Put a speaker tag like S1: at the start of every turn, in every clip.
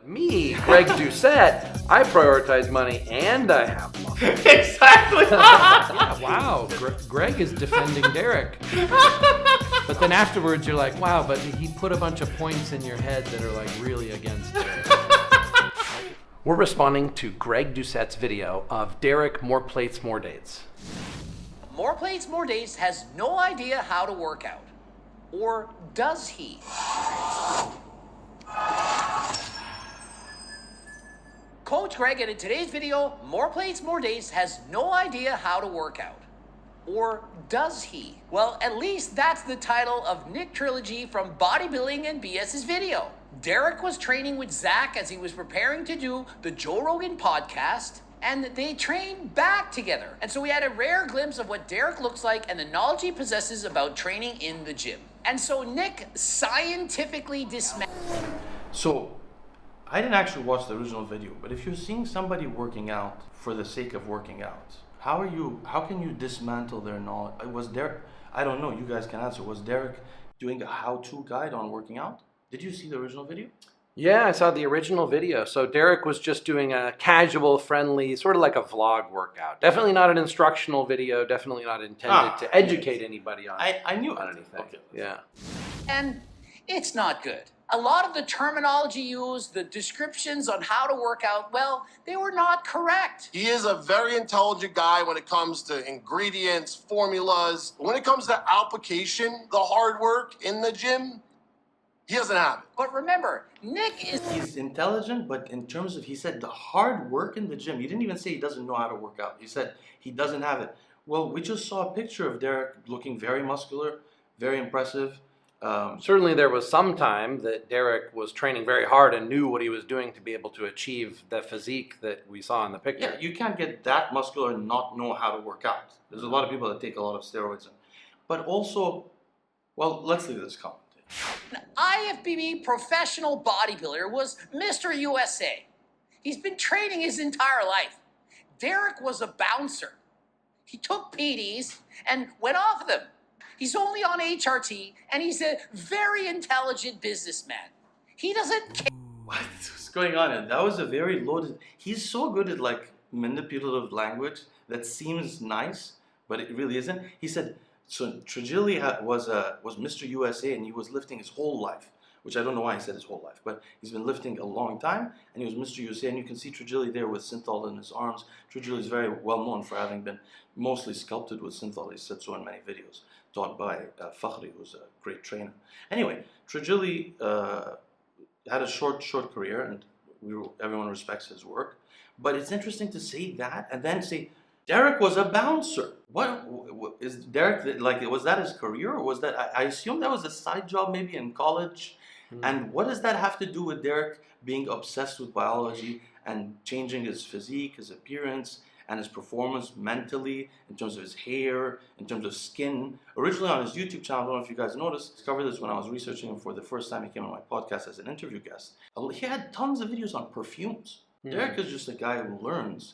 S1: Me, Greg Doucette, I prioritize money and I have muscle.
S2: Exactly.
S3: Yeah, wow, Greg is defending Derek. But then afterwards you're like, wow, but he put a bunch of points in your head that are like really against Derek.
S1: We're responding to Greg Doucette's video of Derek More Plates, More Dates.
S4: More Plates, More Dates has no idea how to work out. Or does he? Coach Greg, and in today's video, More Plates, More Dates has no idea how to work out. Or does he? Well, at least that's the title of Nick Trilogy from Bodybuilding and BS's video. Derek was training with Zach as he was preparing to do the Joe Rogan podcast, and they trained back together. And so we had a rare glimpse of what Derek looks like and the knowledge he possesses about training in the gym. And so Nick scientifically dismantled.
S2: So, I didn't actually watch the original video, but if you're seeing somebody working out for the sake of working out, how can you dismantle their knowledge? I don't know, you guys can answer. Was Derek doing a how-to guide on working out? Did you see the original video?
S1: Yeah, I saw the original video. So Derek was just doing a casual, friendly, sort of like a vlog workout. Definitely not an instructional video, definitely not intended to educate anybody on
S2: knew
S1: on anything.
S2: Okay.
S1: Yeah.
S4: And it's not good. A lot of the terminology used, the descriptions on how to work out, well, they were not correct.
S5: He is a very intelligent guy when it comes to ingredients, formulas. When it comes to application, the hard work in the gym, he doesn't have it.
S4: But remember, Nick is...
S2: He's intelligent, but in terms of, he said the hard work in the gym, he didn't even say he doesn't know how to work out. He said he doesn't have it. Well, we just saw a picture of Derek looking very muscular, very impressive.
S1: Certainly there was some time that Derek was training very hard and knew what he was doing to be able to achieve the physique that we saw in the picture.
S2: Yeah, you can't get that muscular and not know how to work out. There's a lot of people that take a lot of steroids. But also, well, let's leave this comment.
S4: An IFBB professional bodybuilder was Mr. USA. He's been training his entire life. Derek was a bouncer. He took PDs and went off them. He's only on HRT, and he's a very intelligent businessman. He doesn't care.
S2: What's going on? And that was a very loaded... He's so good at like manipulative language that seems nice, but it really isn't. He said, so Trigili was Mr. USA, and he was lifting his whole life, which I don't know why he said his whole life, but he's been lifting a long time, and he was Mr. USA, and you can see Trigili there with synthol in his arms. Trigili is very well known for having been mostly sculpted with synthol. He said so in many videos, taught by Fakhri, who's a great trainer. Anyway, Trigili had a short career, and everyone respects his work. But it's interesting to say that, and then say, Derek was a bouncer. What is Derek, like, was that his career, or was that, I assume that was a side job maybe in college? And what does that have to do with Derek being obsessed with biology and changing his physique, his appearance, and his performance mentally, in terms of his hair, in terms of skin? Originally on his YouTube channel, I don't know if you guys noticed, I discovered this when I was researching him for the first time he came on my podcast as an interview guest. He had tons of videos on perfumes. Derek is just a guy who learns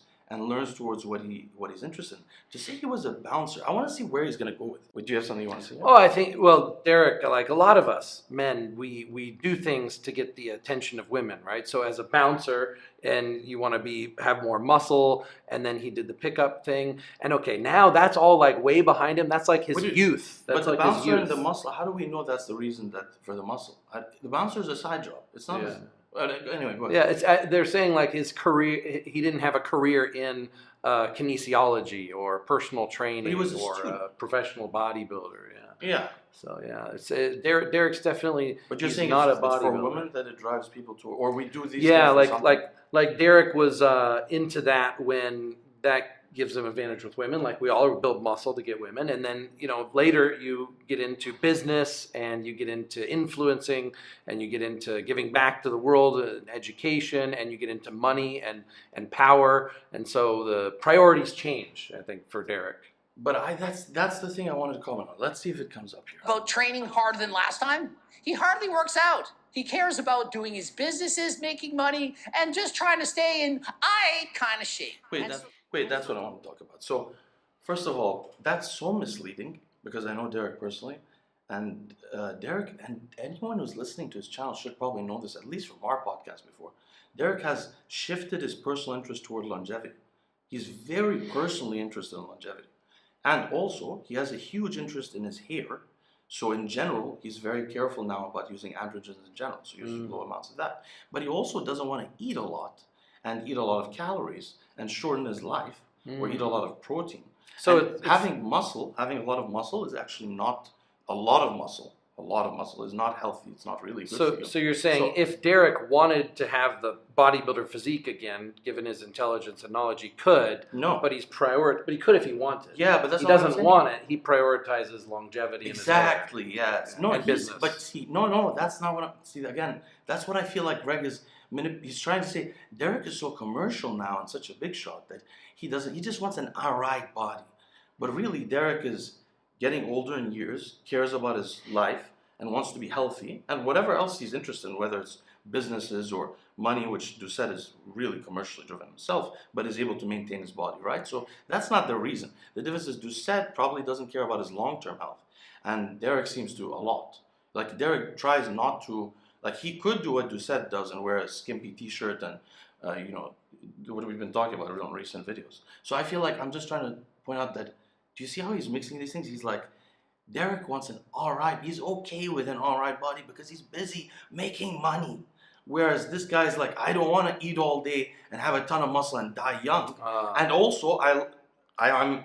S2: towards what he's interested in. To say he was a bouncer, I want to see where he's going to go with it. Do you have something you want to say?
S1: Oh, I think, well, Derek, like a lot of us men, we do things to get the attention of women, right? So as a bouncer, and you want to have more muscle, and then he did the pickup thing, and okay, now that's all like way behind him. That's like his youth. That's
S2: but the
S1: like
S2: bouncer
S1: his youth.
S2: and the muscle, how do we know that's the reason for the muscle? The bouncer is a side job. It's not.
S1: Yeah.
S2: Anyway, go ahead.
S1: Yeah, it's they're saying like his career, he didn't have a career in kinesiology or personal training or professional bodybuilder. Yeah.
S2: Yeah.
S1: So yeah, it's Derek's definitely.
S2: But you're
S1: he's
S2: saying
S1: not
S2: it's
S1: a bodybuilder.
S2: for women that it drives people to, or we do these.
S1: Yeah,
S2: things for
S1: like Derek was into that when that gives him advantage with women. Like we all build muscle to get women, and then later you get into business and you get into influencing and you get into giving back to the world and education, and you get into money and power, and so the priorities change, I think, for Derek.
S2: But that's the thing I wanted to comment on. Let's see if it comes up here.
S4: About training harder than last time? He hardly works out. He cares about doing his businesses, making money, and just trying to stay in kind of shape.
S2: Wait, that's what I want to talk about. So, first of all, that's so misleading, because I know Derek personally, And Derek, and anyone who's listening to his channel should probably know this, at least from our podcast before. Derek has shifted his personal interest toward longevity. He's very personally interested in longevity. And also, he has a huge interest in his hair. So in general, he's very careful now about using androgens in general, so using low amounts of that. But he also doesn't want to eat a lot and eat a lot of calories and shorten his life or eat a lot of protein. So having a lot of muscle is actually not a lot of muscle. A lot of muscle is not healthy. It's not really good for you.
S1: So you're saying if Derek wanted to have the bodybuilder physique again, given his intelligence and knowledge, he could.
S2: No.
S1: But but he could if he wanted.
S2: Yeah, but that's
S1: he
S2: not what I'm
S1: doesn't
S2: saying.
S1: want it. He prioritizes longevity.
S2: Exactly.
S1: In his
S2: Yes.
S1: life.
S2: No.
S1: And business.
S2: But see, no. That's not what. See, again, that's what I feel like Greg is. He's trying to say Derek is so commercial now and such a big shot that he doesn't. He just wants an alright body. But really, Derek is getting older in years, cares about his life, and wants to be healthy, and whatever else he's interested in, whether it's businesses or money, which Doucette is really commercially driven himself, but is able to maintain his body, right? So that's not the reason. The difference is Doucette probably doesn't care about his long-term health, and Derek seems to a lot. Like Derek tries not to, like he could do what Doucette does and wear a skimpy t-shirt and, you know, what we've been talking about on recent videos. So I feel like I'm just trying to point out that, do you see how he's mixing these things? He's like, Derek wants an alright, he's okay with an alright body because he's busy making money. Whereas this guy's like, I don't want to eat all day and have a ton of muscle and die young. And also,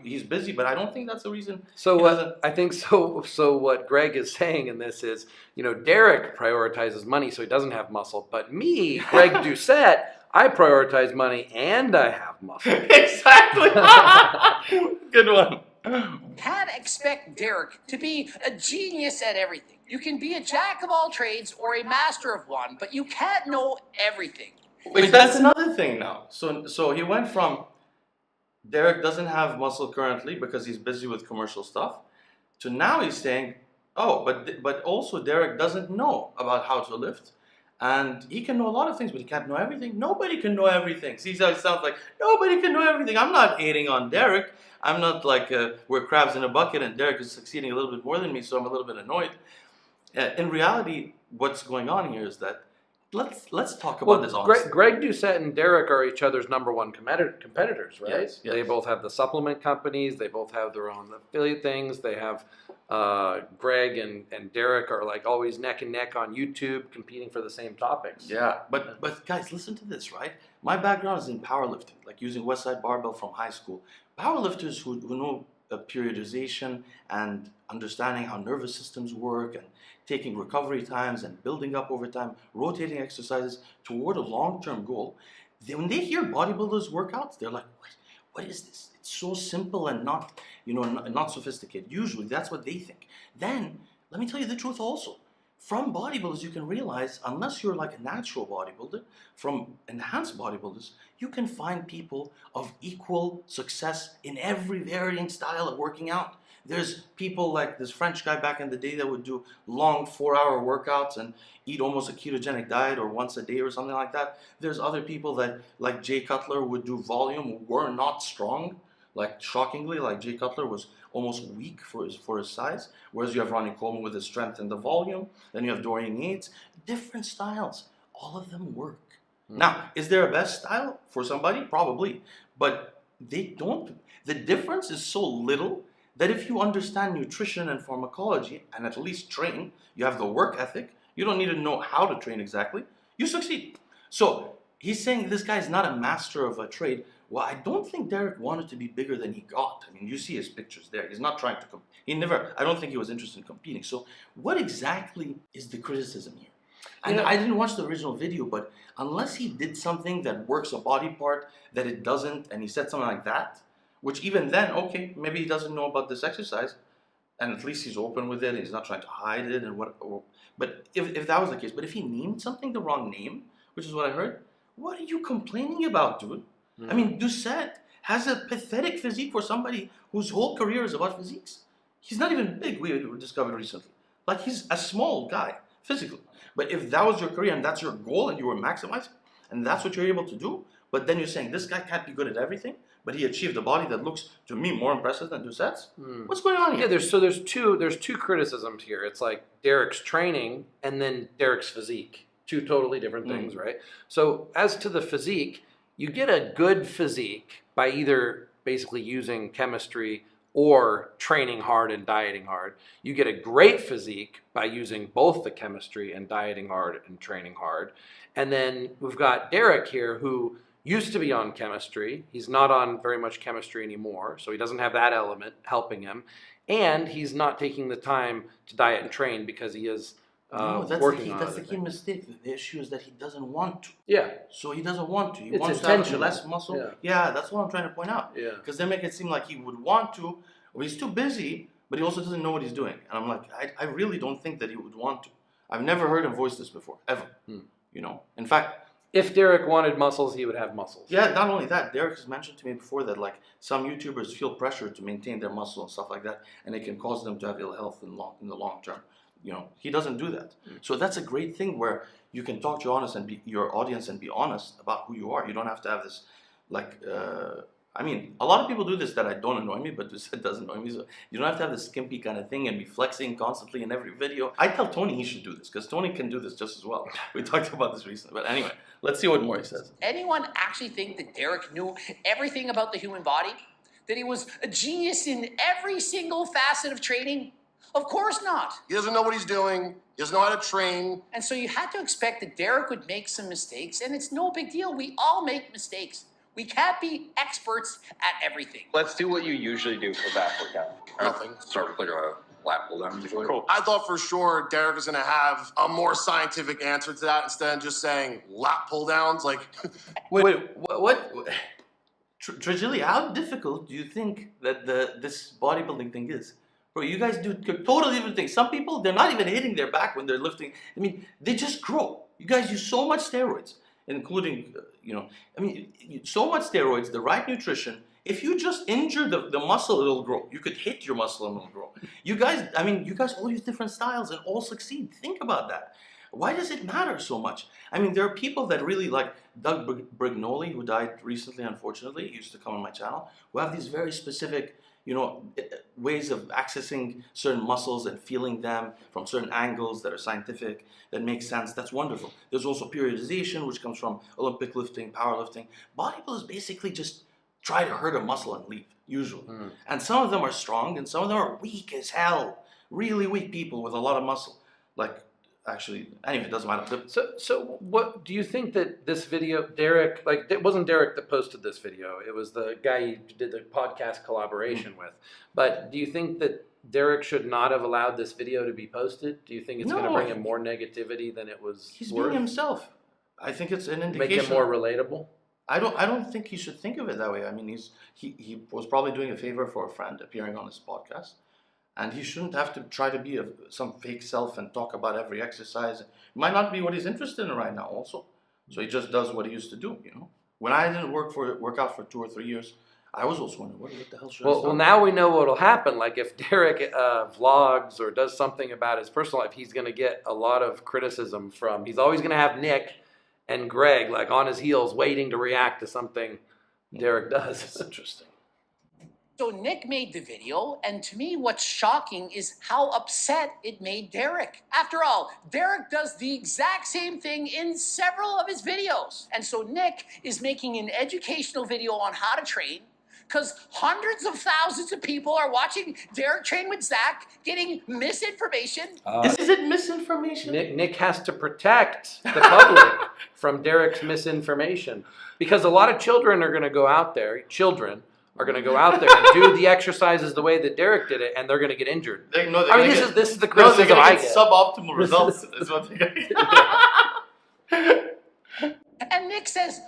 S2: he's busy, but I don't think that's the reason.
S1: So I think so. So what Greg is saying in this is, you know, Derek prioritizes money, so he doesn't have muscle. But me, Greg Doucette, I prioritize money and I have muscle.
S2: Exactly. Good one.
S4: Can't expect Derek to be a genius at everything. You can be a jack of all trades or a master of one, but you can't know everything.
S2: Wait, that's another thing now. So he went from Derek doesn't have muscle currently because he's busy with commercial stuff, to now he's saying, oh, but also Derek doesn't know about how to lift. And he can know a lot of things, but he can't know everything. Nobody can know everything. See how it sounds like nobody can know everything. I'm not hating on Derek. I'm not like we're crabs in a bucket and Derek is succeeding a little bit more than me, so I'm a little bit annoyed. In reality, what's going on here is that let's talk about this honestly.
S1: Greg Doucette and Derek are each other's #1 competitors, right?
S2: Yes, yes.
S1: They both have the supplement companies. They both have their own affiliate things. They have Greg and Derek are like always neck and neck on YouTube competing for the same topics.
S2: Yeah, but guys, listen to this, right? My background is in powerlifting, like using Westside Barbell from high school. Powerlifters who know periodization and understanding how nervous systems work and taking recovery times and building up over time, rotating exercises toward a long-term goal, when they hear bodybuilders workouts, they're like, what is this? It's so simple and not, not sophisticated. Usually that's what they think. Then, let me tell you the truth also. From bodybuilders, you can realize, unless you're like a natural bodybuilder, from enhanced bodybuilders, you can find people of equal success in every varying style of working out. There's people like this French guy back in the day that would do long 4-hour workouts and eat almost a ketogenic diet or once a day or something like that. There's other people that, like Jay Cutler, would do volume, were not strong. Like shockingly, like Jay Cutler was almost weak for his size. Whereas you have Ronnie Coleman with the strength and the volume. Then you have Dorian Yates. Different styles. All of them work. Now, is there a best style for somebody? Probably. But they don't. The difference is so little that if you understand nutrition and pharmacology and at least train, you have the work ethic, you don't need to know how to train exactly, you succeed. So he's saying this guy is not a master of a trade. Well, I don't think Derek wanted to be bigger than he got. I mean, you see his pictures there. He's not trying to compete. I don't think he was interested in competing. So what exactly is the criticism here? And I didn't watch the original video, but unless he did something that works a body part that it doesn't, and he said something like that, which even then, okay, maybe he doesn't know about this exercise, and at least he's open with it, he's not trying to hide it, but if that was the case, but if he named something the wrong name, which is what I heard, what are you complaining about, dude? I mean, Doucette has a pathetic physique for somebody whose whole career is about physiques. He's not even big, we discovered recently. Like, he's a small guy, physically. But if that was your career and that's your goal and you were maximizing, and that's what you're able to do. But then you're saying this guy can't be good at everything, but he achieved a body that looks to me more impressive than Doucette's. What's going on here?
S1: Yeah, there's two criticisms here. It's like Derek's training and then Derek's physique. Two totally different things, right? So as to the physique, you get a good physique by either basically using chemistry or training hard and dieting hard. You get a great physique by using both the chemistry and dieting hard and training hard. And then we've got Derek here, who used to be on chemistry. He's not on very much chemistry anymore, so he doesn't have that element helping him. And he's not taking the time to diet and train because he is
S2: No, that's
S1: working on
S2: that's
S1: other
S2: the key
S1: things.
S2: mistake. The issue is that he doesn't want to.
S1: Yeah,
S2: So he doesn't want to. He
S1: It's
S2: wants to have
S1: intentional.
S2: less muscle.
S1: Yeah.
S2: Yeah, that's what I'm trying to point out.
S1: yeah.
S2: Because they make it seem like he would want to, or he's too busy, but he also doesn't know what he's doing. And I'm like, I really don't think that he would want to. I've never heard him voice this before, ever. You know, in fact,
S1: If Derek wanted muscles, he would have muscles.
S2: yeah, not only that, Derek has mentioned to me before that like some YouTubers feel pressure to maintain their muscle and stuff like that, and it can cause them to have ill health in the long term. You know, he doesn't do that. So that's a great thing where you can talk to your audience and be honest about who you are. You don't have to have this like I mean, a lot of people do this that don't annoy me, but it doesn't annoy me. So you don't have to have this skimpy kind of thing and be flexing constantly in every video. I tell Tony he should do this because Tony can do this just as well. We talked about this recently. But anyway, let's see what more he says.
S4: Anyone actually think that Derek knew everything about the human body? That he was a genius in every single facet of training? Of course not.
S5: He doesn't know what he's doing. He doesn't know how to train.
S4: And so you had to expect that Derek would make some mistakes, and it's no big deal. We all make mistakes. We can't be experts at everything.
S6: Let's do what you usually do for back workout.
S5: Nothing.
S6: Start with like a lat pull down usually. Cool.
S5: I thought for sure Derek was going to have a more scientific answer to that instead of just saying lat pull downs. Like,
S2: Wait, what? Tragili, how difficult do you think that this bodybuilding thing is? Bro, you guys do totally different things. Some people, they're not even hitting their back when they're lifting. I mean, they just grow. You guys use so much steroids, including, so much steroids, the right nutrition. If you just injure the muscle, it'll grow. You could hit your muscle and it'll grow. You guys all use different styles and all succeed. Think about that. Why does it matter so much? I mean, there are people that really like Doug Brignoli, who died recently, unfortunately. He used to come on my channel, who have these very specific, ways of accessing certain muscles and feeling them from certain angles that are scientific, that make sense. That's wonderful. There's also periodization, which comes from Olympic lifting, powerlifting. Bodybuilders basically just try to hurt a muscle and leave, usually. And some of them are strong, and some of them are weak as hell. Really weak people with a lot of muscle. Anyway, it doesn't matter.
S1: So what do you think that this video, Derek, it wasn't Derek that posted this video, it was the guy you did the podcast collaboration with. But do you think that Derek should not have allowed this video to be posted? Do you think it's going to bring him more negativity than it was
S2: He's
S1: worth?
S2: being himself. I think it's an indication.
S1: Make him more relatable?
S2: I don't think he should think of it that way. I mean, he was probably doing a favor for a friend appearing on his podcast. And he shouldn't have to try to be some fake self and talk about every exercise. It might not be what he's interested in right now also. So he just does what he used to do, When I didn't work out for 2 or 3 years, I was also wondering, what the hell should I start?
S1: Well, now we know what'll happen. Like if Derek vlogs or does something about his personal life, he's going to get a lot of criticism from, he's always going to have Nick and Greg on his heels waiting to react to something Derek does.
S2: That's interesting.
S4: So Nick made the video, and to me what's shocking is how upset it made Derek. After all, Derek does the exact same thing in several of his videos. And so Nick is making an educational video on how to train, because hundreds of thousands of people are watching Derek train with Zach, getting misinformation.
S2: Is it misinformation?
S1: Nick has to protect the public from Derek's misinformation, because a lot of children are going to go out there, and do the exercises the way that Derek did it, and they're going to get injured. This is the criticism I get.
S2: Suboptimal results is what they're going to get.
S4: And Nick says,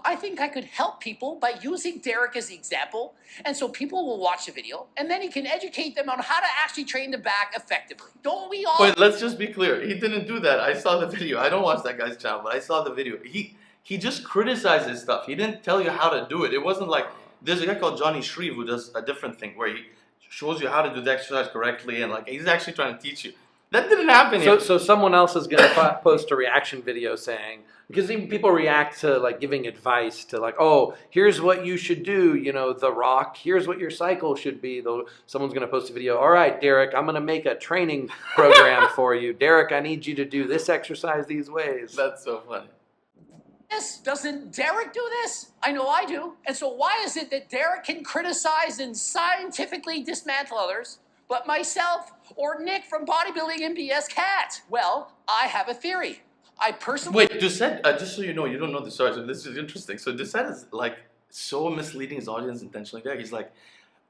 S4: I think I could help people by using Derek as the example. And so people will watch the video, and then he can educate them on how to actually train the back effectively. Don't we all?
S2: Wait, let's just be clear. He didn't do that. I saw the video. I don't watch that guy's channel, but I saw the video. He just criticizes stuff. He didn't tell you how to do it. It wasn't like, there's a guy called Johnny Shreve who does a different thing where he shows you how to do the exercise correctly, and he's actually trying to teach you. That didn't happen
S1: So,
S2: here.
S1: so someone else is going to post a reaction video saying, because even people react to like giving advice to like, oh, here's what you should do, you know, The Rock, here's what your cycle should be. Though someone's going to post a video, all right, Derek, I'm going to make a training program for you. Derek, I need you to do this exercise these ways.
S2: That's so funny.
S4: This? Doesn't Derek do this? I know I do. And so why is it that Derek can criticize and scientifically dismantle others, but myself or Nick from Bodybuilding MBS can't? Well, I have a theory. I personally...
S2: Wait, Doucette, just so you know, you don't know this. Sorry, so this is interesting. So Doucette is like so misleading his audience intentionally there. He's like,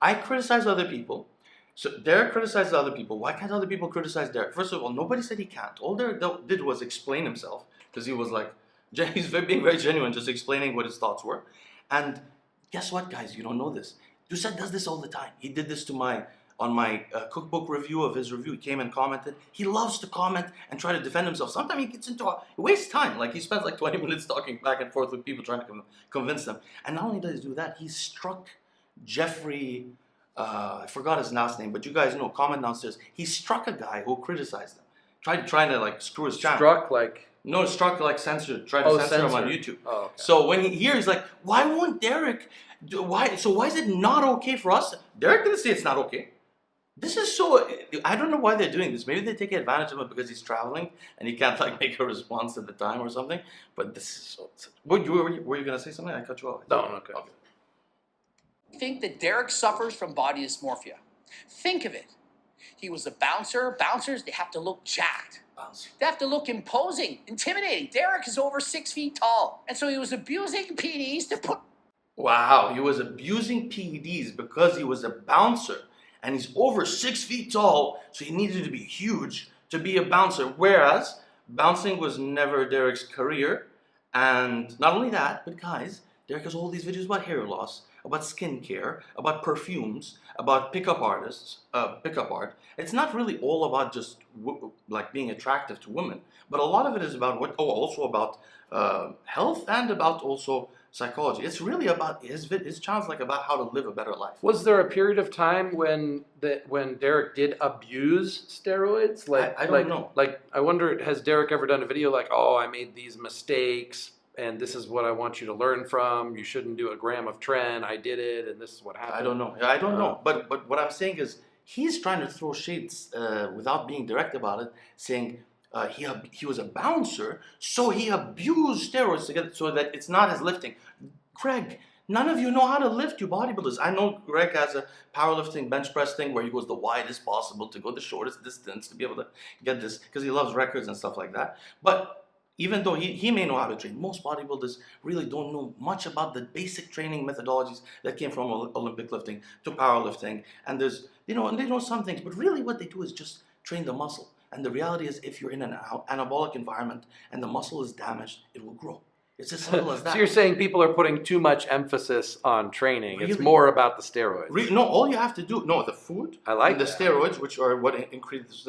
S2: I criticize other people. So Derek criticizes other people. Why can't other people criticize Derek? First of all, nobody said he can't. All Derek did was explain himself, because he was like, he's being very genuine, just explaining what his thoughts were. And guess what, guys? You don't know this. Doucette does this all the time. He did this to on my cookbook review of his review. He came and commented. He loves to comment and try to defend himself. Sometimes he gets into he wastes time. Like he spends like 20 minutes talking back and forth with people trying to convince them. And not only does he do that, he struck Jeffrey, I forgot his last name, but you guys know, comment downstairs. He struck a guy who criticized him. Trying to like screw his channel.
S1: Struck like...
S2: No, struck like censored, tried to censor him on YouTube.
S1: Oh, okay.
S2: So when he hears like, why won't Derek, why is it not okay for us? Derek didn't say it's not okay. This is so, I don't know why they're doing this. Maybe they're taking advantage of him because he's traveling and he can't like make a response at the time or something. But this is so, were you going to say something? I cut you off.
S1: No, okay.
S4: think that Derek suffers from body dysmorphia. Think of it. He was a bouncer. Bouncers, they have to look jacked. They have to look imposing, intimidating. Derek is over 6 feet tall. And so he was abusing PDs to put...
S2: Wow, he was abusing PEDs because he was a bouncer. And he's over 6 feet tall, so he needed to be huge to be a bouncer. Whereas, bouncing was never Derek's career. And not only that, but guys, Derek has all these videos about hair loss, about skincare, about perfumes, about pickup artists, pickup art. It's not really all about just like being attractive to women, but a lot of it is about also about health and about also psychology. It's really about his channel's like about how to live a better life.
S1: Was there a period of time when Derek did abuse steroids?
S2: I don't know.
S1: Like, I wonder, has Derek ever done a video like, oh, I made these mistakes, and this is what I want you to learn from. You shouldn't do a gram of tren. I did it, and this is what happened.
S2: I don't know. I don't know. But what I'm saying is he's trying to throw shades without being direct about it, saying he was a bouncer, so he abused steroids to get so that it's not his lifting. Greg, none of you know how to lift, you bodybuilders. I know Greg has a powerlifting bench press thing where he goes the widest possible to go the shortest distance to be able to get this because he loves records and stuff like that. But even though he may know how to train, most bodybuilders really don't know much about the basic training methodologies that came from Olympic lifting to powerlifting. And there's, and they know some things, but really what they do is just train the muscle. And the reality is if you're in an anabolic environment and the muscle is damaged, it will grow. It's as simple as that.
S1: So you're saying people are putting too much emphasis on training. Really? It's more about the steroids.
S2: No, all you have to do, the food,
S1: I like
S2: the
S1: that.
S2: steroids, which are what increases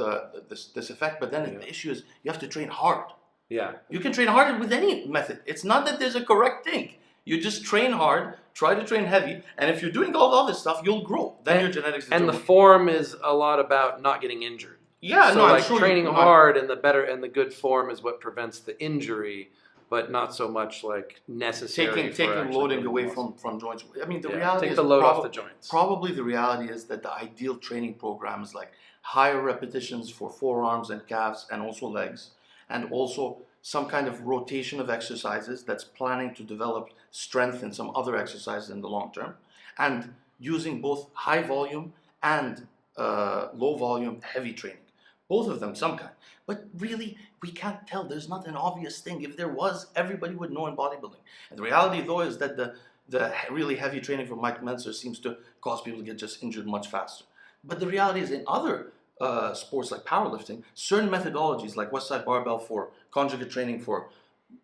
S2: this effect. But then the issue is you have to train hard.
S1: Yeah.
S2: You can train hard with any method. It's not that there's a correct thing. You just train hard, try to train heavy, and if you're doing all the other stuff, you'll grow. Then your genetics is
S1: and the form is a lot about not getting injured.
S2: Yeah,
S1: so
S2: I'm sure
S1: training hard and the good form is what prevents the injury, but not so much like necessary.
S2: Taking loading away from joints. I mean, the reality
S1: take
S2: is
S1: the load off the joints.
S2: Probably the reality is that the ideal training program is like higher repetitions for forearms and calves and also legs, and also some kind of rotation of exercises that's planning to develop strength in some other exercises in the long term, and using both high volume and low volume heavy training. Both of them, some kind. But really, we can't tell. There's not an obvious thing. If there was, everybody would know in bodybuilding. And the reality, though, is that the really heavy training from Mike Mentzer seems to cause people to get just injured much faster. But the reality is in other sports like powerlifting, certain methodologies like West Side Barbell for conjugate training for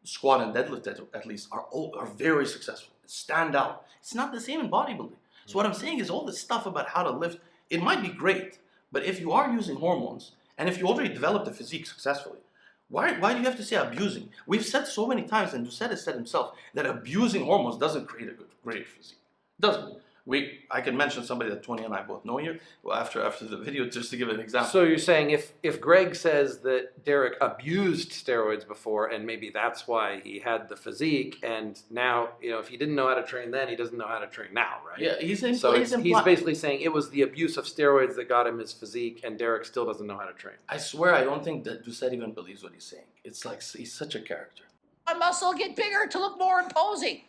S2: squat and deadlift at least are very successful. Stand out. It's not the same in bodybuilding. So what I'm saying is all this stuff about how to lift, it might be great, but if you are using hormones, and if you already developed a physique successfully, why do you have to say abusing? We've said so many times, and Doucette has said himself, that abusing hormones doesn't create a great physique. It doesn't. I can mention somebody that Tony and I both know here. Well, after the video, just to give an example.
S1: So you're saying if Greg says that Derek abused steroids before, and maybe that's why he had the physique, and now if he didn't know how to train then, he doesn't know how to train now, right?
S2: Yeah, he's
S1: basically saying it was the abuse of steroids that got him his physique, and Derek still doesn't know how to train.
S2: I swear, I don't think that Doucette even believes what he's saying. It's like he's such a character.
S4: My muscle get bigger to look more imposing.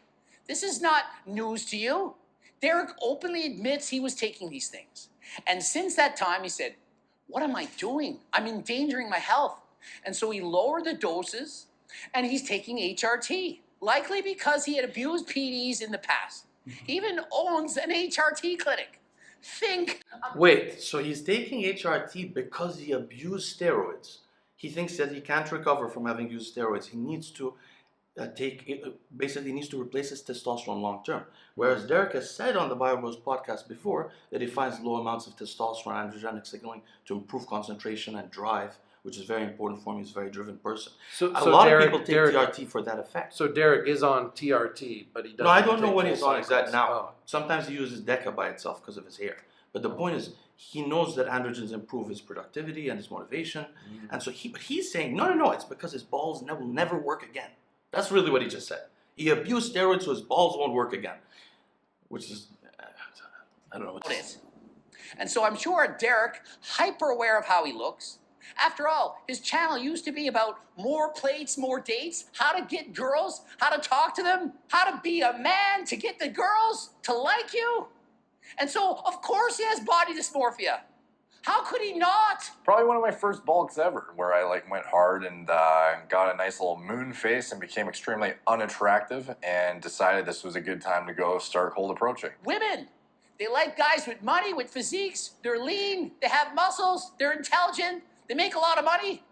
S4: This is not news to you. Derek openly admits he was taking these things. And since that time, he said, what am I doing? I'm endangering my health. And so he lowered the doses, and he's taking HRT, likely because he had abused PDs in the past. He even owns an HRT clinic.
S2: Wait, so he's taking HRT because he abused steroids. He thinks that he can't recover from having used steroids. He needs to basically needs to replace his testosterone long term. Whereas Derek has said on the BioBros podcast before that he finds low amounts of testosterone and androgenic signaling to improve concentration and drive, which is very important for him. He's a very driven person.
S1: So
S2: a lot
S1: Derek,
S2: of people take TRT for that effect.
S1: So Derek is on TRT, but he doesn't.
S2: No, I don't know
S1: take
S2: what
S1: full
S2: he's on exact now.
S1: Oh.
S2: Sometimes he uses Deca by itself because of his hair. But the point is, he knows that androgens improve his productivity and his motivation. And so he's saying, no, it's because his balls will never work again. That's really what he just said. He abused steroids so his balls won't work again. Which is, I don't know what it is.
S4: And so I'm sure Derek, hyper aware of how he looks. After all, his channel used to be about more plates, more dates, how to get girls, how to talk to them, how to be a man to get the girls to like you. And so, of course, he has body dysmorphia. How could he not?
S6: Probably one of my first bulks ever, where I went hard and got a nice little moon face and became extremely unattractive, and decided this was a good time to go start cold approaching.
S4: Women, they like guys with money, with physiques. They're lean, they have muscles, they're intelligent, they make a lot of money.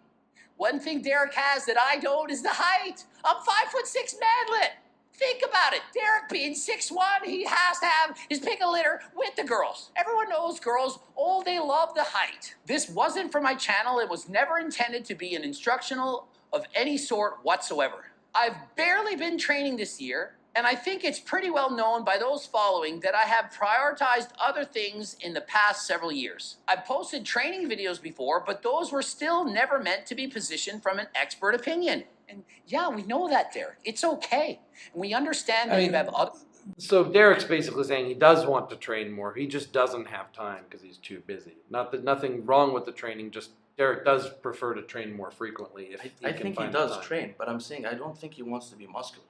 S4: One thing Derek has that I don't is the height. I'm 5'6" manlet. Think about it. Derek being 6'1", he has to have his pick of litter with the girls. Everyone knows girls, they love the height. This wasn't for my channel. It was never intended to be an instructional of any sort whatsoever. I've barely been training this year, and I think it's pretty well known by those following that I have prioritized other things in the past several years. I've posted training videos before, but those were still never meant to be positioned from an expert opinion. And yeah, we know that, Derek. It's okay. And we understand that you have other...
S1: So Derek's basically saying he does want to train more. He just doesn't have time because he's too busy. Not that nothing wrong with the training, just Derek does prefer to train more frequently if
S2: I think he does train, but I'm saying I don't think he wants to be muscular.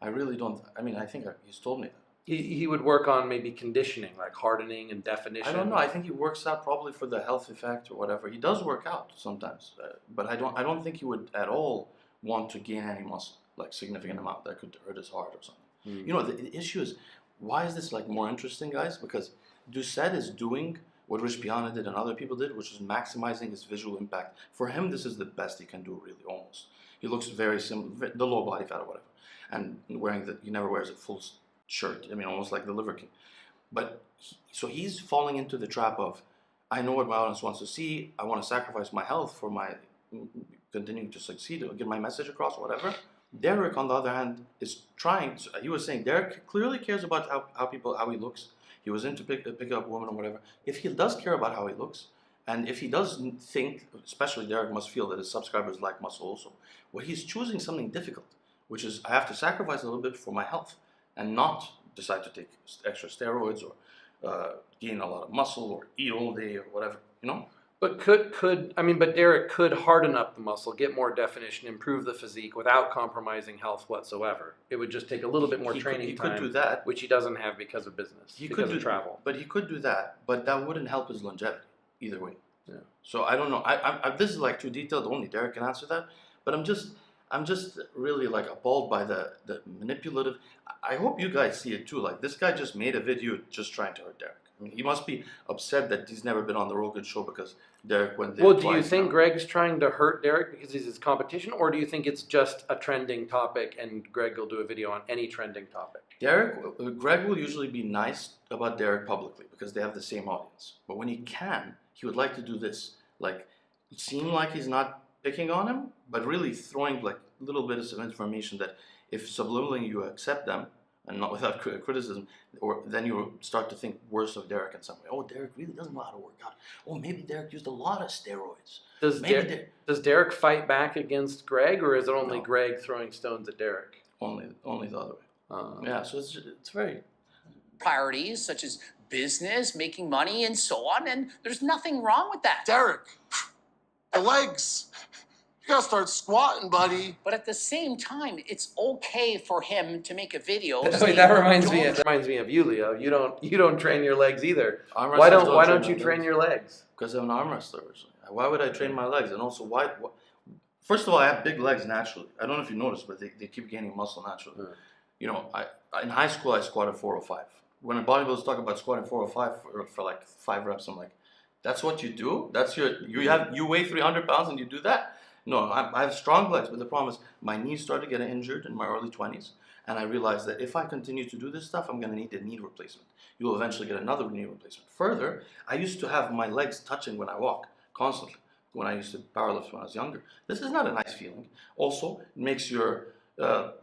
S2: I really don't. I mean, I think he's told me that.
S1: He would work on maybe conditioning, like hardening and definition.
S2: I don't know. I think he works out probably for the health effect or whatever. He does work out sometimes, but I don't think he would at all want to gain any muscle, like significant amount that could hurt his heart or something. You know, the issue is, why is this more interesting, guys? Because Doucette is doing what Rich Piana did and other people did, which is maximizing his visual impact. For him, this is the best he can do, really, almost. He looks very similar, the low body fat or whatever, and he never wears a full shirt. I mean, almost like the Liver King. But so he's falling into the trap of, I know what my audience wants to see. I want to sacrifice my health for my continuing to succeed or get my message across, or whatever. Derek, on the other hand, is trying. He was saying Derek clearly cares about how he looks. He was into pick up women or whatever. If he does care about how he looks, and if he doesn't think, especially Derek must feel that his subscribers like muscle also, well, he's choosing something difficult, which is I have to sacrifice a little bit for my health and not decide to take extra steroids or gain a lot of muscle or eat all day or whatever, you know?
S1: But but Derek could harden up the muscle, get more definition, improve the physique without compromising health whatsoever. It would just take a little bit more training time.
S2: He could do that,
S1: which he doesn't have because of business, because of travel.
S2: But he could do that, but that wouldn't help his longevity either way.
S1: Yeah.
S2: So I don't know. This is too detailed. Only Derek can answer that. But I'm just really appalled by the manipulative. I hope you guys see it too. This guy just made a video just trying to hurt Derek. I mean, he must be upset that he's never been on the Rogan show because Derek went there.
S1: Well, do you think Greg's trying to hurt Derek because he's his competition, or do you think it's just a trending topic and Greg will do a video on any trending topic?
S2: Greg will usually be nice about Derek publicly because they have the same audience. But when he can, he would like to do this. Seem like he's not picking on him, but really throwing little bits of information that if subliminally you accept them, and not without criticism, or then you start to think worse of Derek in some way. Oh, Derek really doesn't know how to work out. Oh, maybe Derek used a lot of steroids.
S1: Does Derek fight back against Greg, or is it only
S2: No.
S1: Greg throwing stones at Derek?
S2: Only the other way. Yeah, so it's very.
S4: Priorities such as business, making money, and so on, and there's nothing wrong with that.
S5: Derek, the legs. You gotta start squatting, buddy.
S4: But at the same time, it's okay for him to make a video.
S1: Wait,
S4: saying,
S1: that reminds me.
S4: "Don't
S1: That reminds me of you, Leo. You don't train your legs either.
S2: Arm
S1: Why
S2: wrestlers
S1: don't
S2: train
S1: you
S2: their
S1: train
S2: legs.
S1: your legs?
S2: Because I'm an arm wrestler originally. Why would I train my legs? And also, why? First of all, I have big legs naturally. I don't know if you noticed, but they keep gaining muscle naturally. You know, in high school I squatted 405. When a bodybuilders talk about squatting 405 for like 5 reps, I'm like, that's what you do? That's you weigh 300 pounds and you do that? No, I have strong legs, but the problem is my knees started getting injured in my early 20s, and I realized that if I continue to do this stuff, I'm going to need a knee replacement. You'll eventually get another knee replacement. Further, I used to have my legs touching when I walk, constantly, when I used to powerlift when I was younger. This is not a nice feeling. Also, it makes your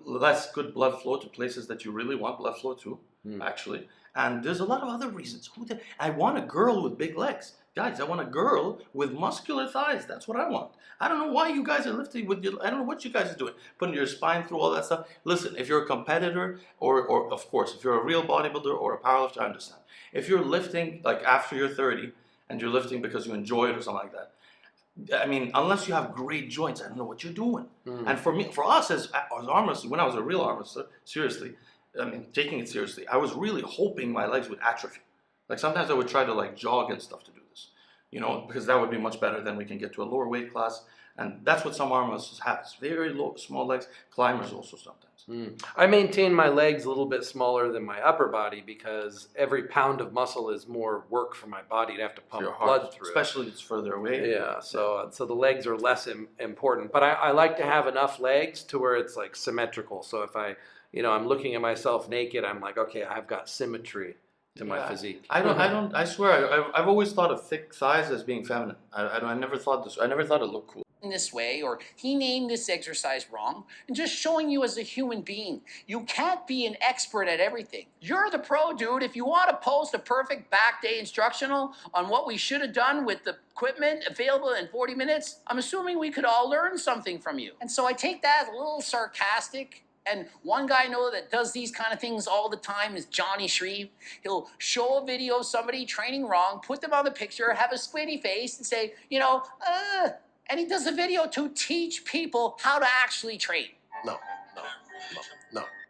S2: less good blood flow to places that you really want blood flow to, actually. And there's a lot of other reasons. I want a girl with big legs. Guys, I want a girl with muscular thighs. That's what I want. I don't know why you guys are lifting with your, I don't know what you guys are doing. Putting your spine through all that stuff. Listen, if you're a competitor, or of course, if you're a real bodybuilder or a powerlifter, I understand. If you're lifting like after you're 30 and you're lifting because you enjoy it or something like that, I mean, unless you have great joints, I don't know what you're doing. And for us as arm wrestlers, when I was a real arm wrestler, seriously, I mean, taking it seriously, I was really hoping my legs would atrophy. Like sometimes I would try to like jog and stuff to do this, you know, because that would be much better. Then we can get to a lower weight class, and that's what some arm wrestlers have. It's very low, small legs. Climbers also sometimes.
S1: I maintain my legs a little bit smaller than my upper body because every pound of muscle is more work for my body to have to pump
S2: Your
S1: blood
S2: heart,
S1: through.
S2: especially if it's further away.
S1: Yeah, so the legs are less important, but I like to have enough legs to where it's like symmetrical. So if I'm looking at myself naked, I'm like, okay, I've got symmetry to my physique.
S2: I swear, I've always thought of thick thighs as being feminine. I never thought this. I never thought it looked cool.
S4: in this way, or he named this exercise wrong, and just showing you as a human being. You can't be an expert at everything. You're the pro, dude. If you want to post a perfect back day instructional on what we should have done with the equipment available in 40 minutes, I'm assuming we could all learn something from you. And so I take that as a little sarcastic. And one guy I know that does these kind of things all the time is Johnny Shreve. He'll show a video of somebody training wrong, put them on the picture, have a squinty face, and say, and he does a video to teach people how to actually train.
S5: No.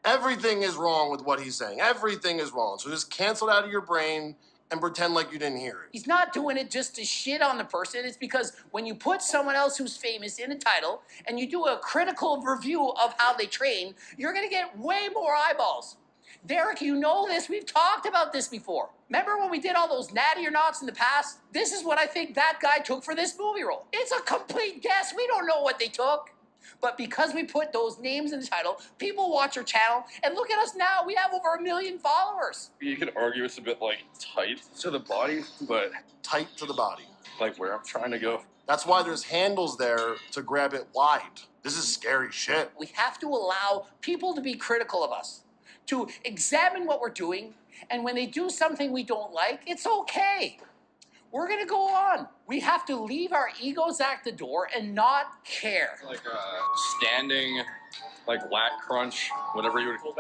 S5: Everything is wrong with what he's saying. Everything is wrong. So just cancel it out of your brain and pretend like you didn't hear it.
S4: He's not doing it just to shit on the person. It's because when you put someone else who's famous in a title and you do a critical review of how they train, you're going to get way more eyeballs. Derek, you know this. We've talked about this before. Remember when we did all those natty or nots in the past? This is what I think that guy took for this movie role. It's a complete guess. We don't know what they took. But because we put those names in the title, people watch our channel, and look at us now. We have over 1 million followers.
S7: You could argue it's a bit like tight to the body, but
S5: Tight to the body.
S7: like where I'm trying to go.
S5: That's why there's handles there to grab it wide. This is scary shit.
S4: We have to allow people to be critical of us, to examine what we're doing, and when they do something we don't like, it's okay. We're gonna go on. We have to leave our egos at the door and not care.
S7: Like standing, like lat crunch, whatever you would.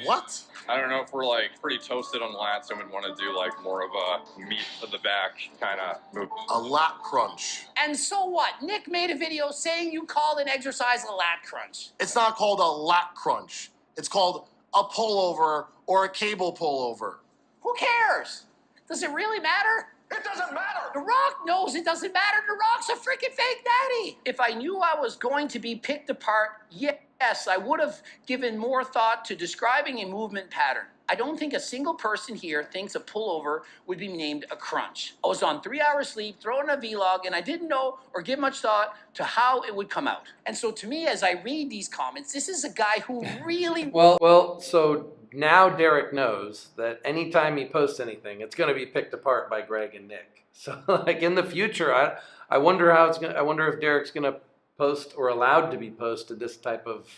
S5: What?
S7: I don't know if we're like pretty toasted on lats and would want to do like more of a meat to the back kind of move.
S5: A lat crunch.
S4: And so what? Nick made a video saying you called an exercise a lat crunch.
S5: It's not called a lat crunch. It's called a pullover or a cable pullover.
S4: Who cares? Does it really matter?
S5: It doesn't matter.
S4: The Rock knows it doesn't matter. The Rock's a freaking fake daddy. If I knew I was going to be picked apart, yes, I would have given more thought to describing a movement pattern. I don't think a single person here thinks a pullover would be named a crunch. I was on 3 hours sleep, throwing a vlog, and I didn't know or give much thought to how it would come out. And so to me, as I read these comments, this is a guy who really...
S1: Well, so now Derek knows that anytime he posts anything, it's going to be picked apart by Greg and Nick. So like in the future, I wonder how it's going. I wonder if Derek's going to post or allowed to be posted this type of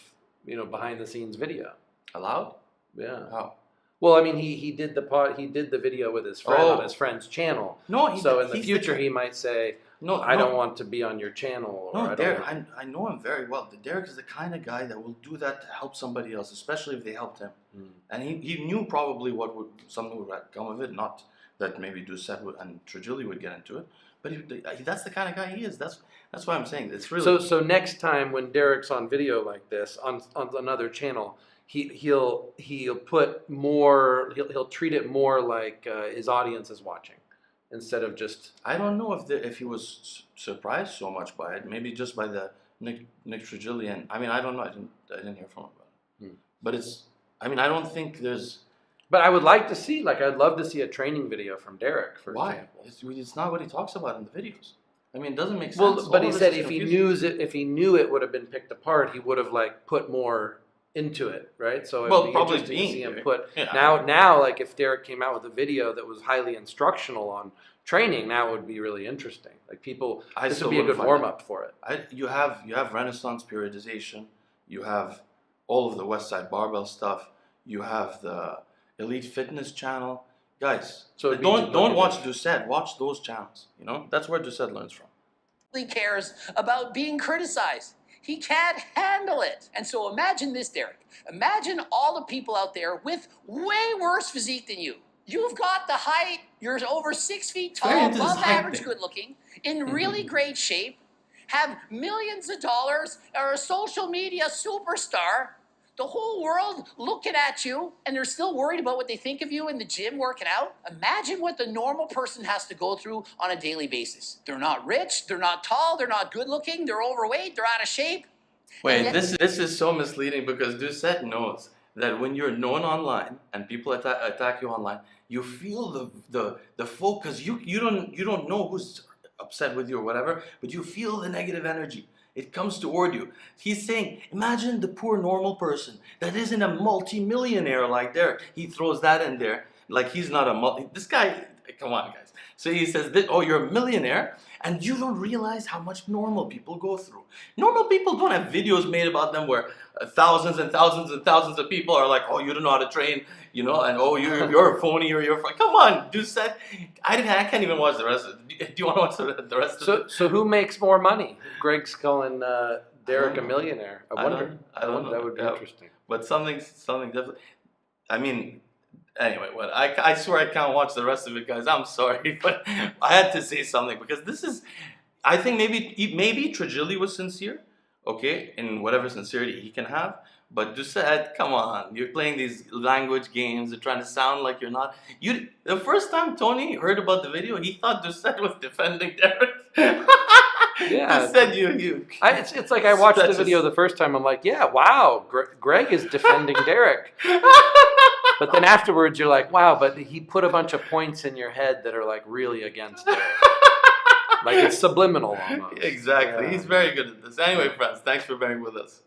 S1: behind the scenes video.
S2: Allowed?
S1: Yeah.
S2: How?
S1: Well, I mean, he did the video with his friend on his friend's channel.
S2: No,
S1: So in the
S2: he's
S1: future, he might say,
S2: no,
S1: I
S2: no,
S1: don't want to be on your channel. Or
S2: No,
S1: I don't
S2: Derek,
S1: want...
S2: I know him very well. Derek is the kind of guy that will do that to help somebody else, especially if they helped him. And he knew probably something would come of it. Not that maybe Doucette and Trigili would get into it, but that's the kind of guy he is. That's why I'm saying it's really.
S1: So next time when Derek's on video like this on another channel, he'll put more. He'll treat it more like his audience is watching, instead of just.
S2: I don't know if he was surprised so much by it. Maybe just by the Nick Trigili, and I mean I don't know. I didn't hear from him about it. But it's. I mean I don't think there's.
S1: But I would like to see, I'd love to see a training video from Derek, for example.
S2: It's not what he talks about in the videos. I mean, it doesn't make sense.
S1: Well, but
S2: All
S1: he
S2: of this
S1: said
S2: is
S1: if he knew it would have been picked apart, he would have put more into it, right? So
S2: Well,
S1: it'd be
S2: probably
S1: interesting to see him
S2: Derek.
S1: put
S2: Yeah.
S1: now if Derek came out with a video that was highly instructional on training, now it would be really interesting. This would be a good warm up for it.
S2: You have Renaissance periodization. You have all of the West Side Barbell stuff. You have the Elite Fitness channel, guys.
S1: So
S2: So don't watch Doucette. Watch those channels. That's where Doucette learns from.
S4: He cares about being criticized. He can't handle it. And so imagine this, Derek. Imagine all the people out there with way worse physique than you. You've got the height, you're over 6 feet
S2: Very
S4: tall,
S2: into this
S4: above
S2: height
S4: average
S2: thing.
S4: good looking, in really great shape, have millions of dollars, are a social media superstar. The whole world looking at you, and they're still worried about what they think of you in the gym working out. Imagine what the normal person has to go through on a daily basis. They're not rich, they're not tall, they're not good looking, they're overweight, they're out of shape.
S2: Wait, this is so misleading because Doucette knows that when you're known online and people attack you online, you feel the focus. You don't know who's upset with you or whatever, but you feel the negative energy. It comes toward you. He's saying, imagine the poor normal person that isn't a multi-millionaire like Derek. He throws that in there like he's not this guy, come on guys. So he says, oh, you're a millionaire and you don't realize how much normal people go through. Normal people don't have videos made about them where thousands and thousands and thousands of people are like, oh, you don't know how to train, and oh, you're a phony or you're come on, Doucette. I can't even watch the rest of it. Do you want to watch the rest of it?
S1: So who makes more money? Greg's calling Derek a millionaire. I wonder.
S2: I don't know.
S1: That would be interesting.
S2: But something different. I mean, anyway, I swear I can't watch the rest of it, guys. I'm sorry, but I had to say something because this is. I think maybe Trigili was sincere, okay, in whatever sincerity he can have. But Doucette, come on, you're playing these language games. You're trying to sound like you're not. The first time Tony heard about the video, he thought Doucette was defending Derek.
S1: Yeah,
S2: Doucette, you.
S1: It's like I watched the video the first time. I'm like, yeah, wow, Greg is defending Derek. But then afterwards, you're like, wow, but he put a bunch of points in your head that are really against Derek. It's subliminal almost.
S2: Exactly.
S1: Yeah.
S2: He's very good at this. Anyway, friends, thanks for bearing with us.